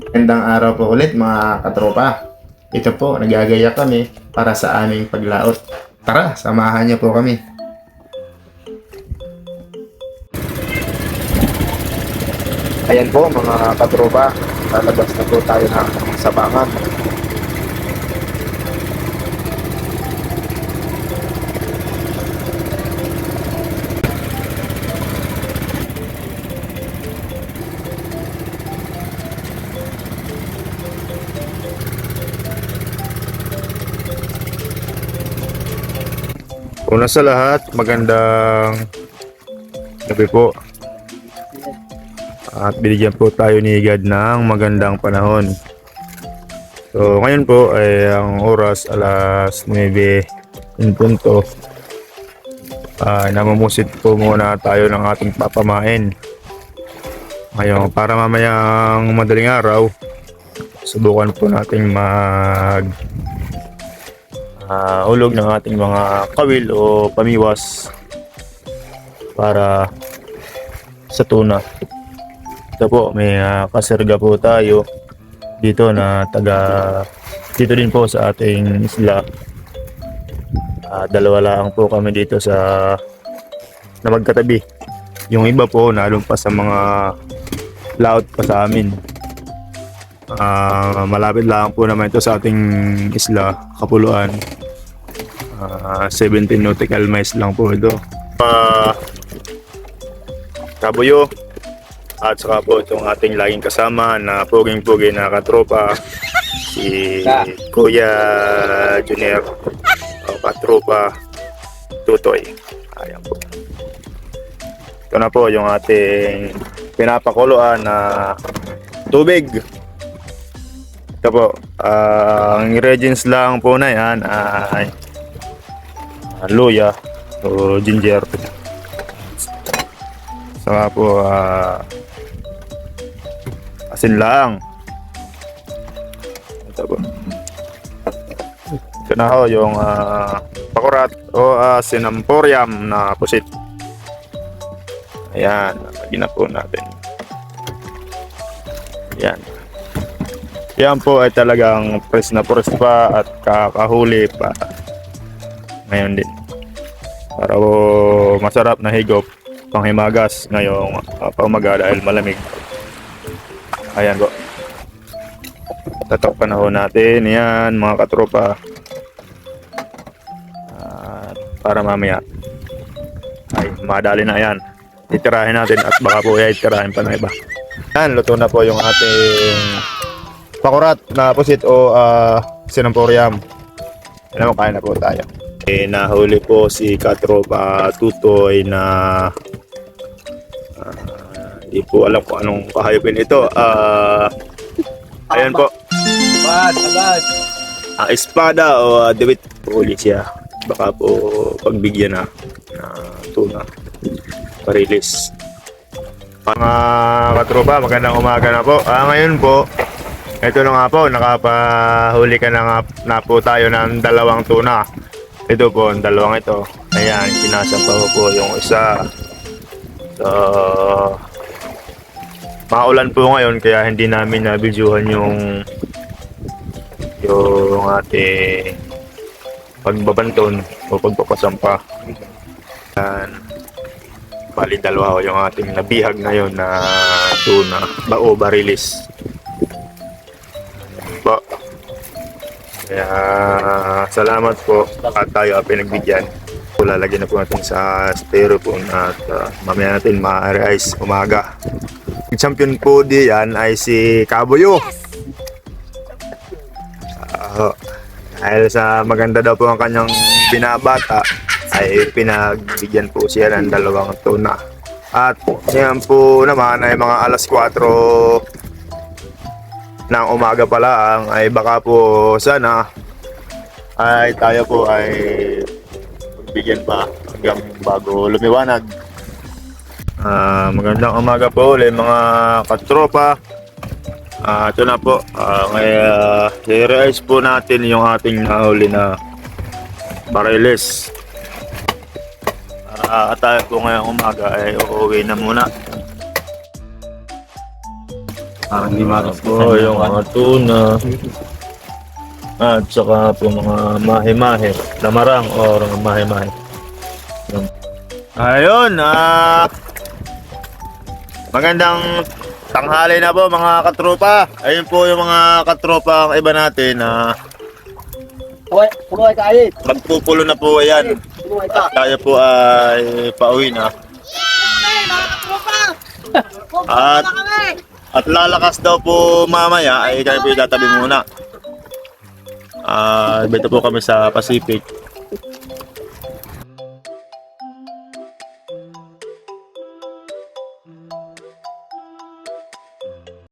Gandang araw po ulit mga katropa. Ito po, nagagaya kami para sa aming paglaot. Tara, samahan niyo po kami. Ayan po mga katropa, lalabas na po tayo ng sabangan. Una sa lahat, magandang gabi po. At binigyan po tayo ni God ng magandang panahon. So ngayon po ay ang oras alas 9 in punto. Namumusit po muna tayo ng ating papamain. Ngayon para mamayang madaling araw, subukan po nating hulog ng ating mga kawil o pamiwas para sa tuna. Ito po, may kaserga po tayo dito na dito din po sa ating isla. Dalawa lang po kami dito na magkatabi. Yung iba po nalumpas sa mga laot pa sa amin. Malapit lang po naman ito sa ating isla, Kapuluan. 17 nautical miles lang po ito. Kabuyo. At saka po itong ating laging kasama na puging-pugi na katropa, si Kuya Junior o katropa Tutoy. Ayan po. Ito na po yung ating pinapakuluan na tubig. Ito po, ang ingredients lang po na yan ay luya o ginger. Saka po asin lang. Ito po. Ito na ho yung pakurat o sinamporium na pusit. Ayan, lagyan na po natin. Ayan. Yan po ay talagang press na press pa at kakahuli pa. Ngayon din. Para po masarap na higop panghimagas ngayong paumaga dahil malamig. Ayan po. Tatakpan na ho natin. Yan mga katropa. Para mamaya ay madali na yan. Titirahin natin at baka po ay titirahin pa ng iba. Yan, luto na po yung ating pakurat na pusit o sinamporium. Alam mo, kain na po tayo. Nahuli po si katropa Tutoy na hindi po alam kung anong kahayopin ito. Ayan po. Agad. Ang espada o debit huli siya. Baka po pagbigyan na tuna. Parilis. Mga katropa, magandang umaga na po. Ngayon po, ito na nga po, nakapahuli ka na po tayo ng dalawang tuna. Ito po, ang dalawang ito. Ayan, sinasampa ko po yung isa. So, maulan po ngayon kaya hindi namin na-videohan yung ating pagbabanton o pagpapasampa. Ayan. Bali dalawa ko yung ating nabihag ngayon na tuna o barilis. Po. Kaya salamat po at tayo ay pinagbigyan. Lalagyan na po natin sa styrofoam at mamaya natin ma-ice umaga. Champion po diyan ay si Kabuyo. Dahil sa maganda daw po ang kanyang binabata ay pinagbigyan po siya ng dalawang tuna. At yan po naman ay mga alas 4 ng umaga pa lang ay baka po sana ay tayo po ay magbigyan pa hanggang bago lumiwanag. Magandang umaga po ulit mga katropa. Ito na po, i-realize po natin yung ating nahuli na bariles. At tayo po ngayong umaga ay uuwi na muna. Parang di matas ko. Oh, yung mga tuna. At saka po mga mahe-mahe. Lamarang or mahe-mahe. Ayun, magandang tanghali na po mga katropa. Ayun po yung mga katropa ang iba natin na Puno ay kain. magpupulo na po yan. Puno ay At tayo po ay pauwi na. At lalakas daw po mamaya ay kami po itatabi muna. Dito po kami sa Pacific.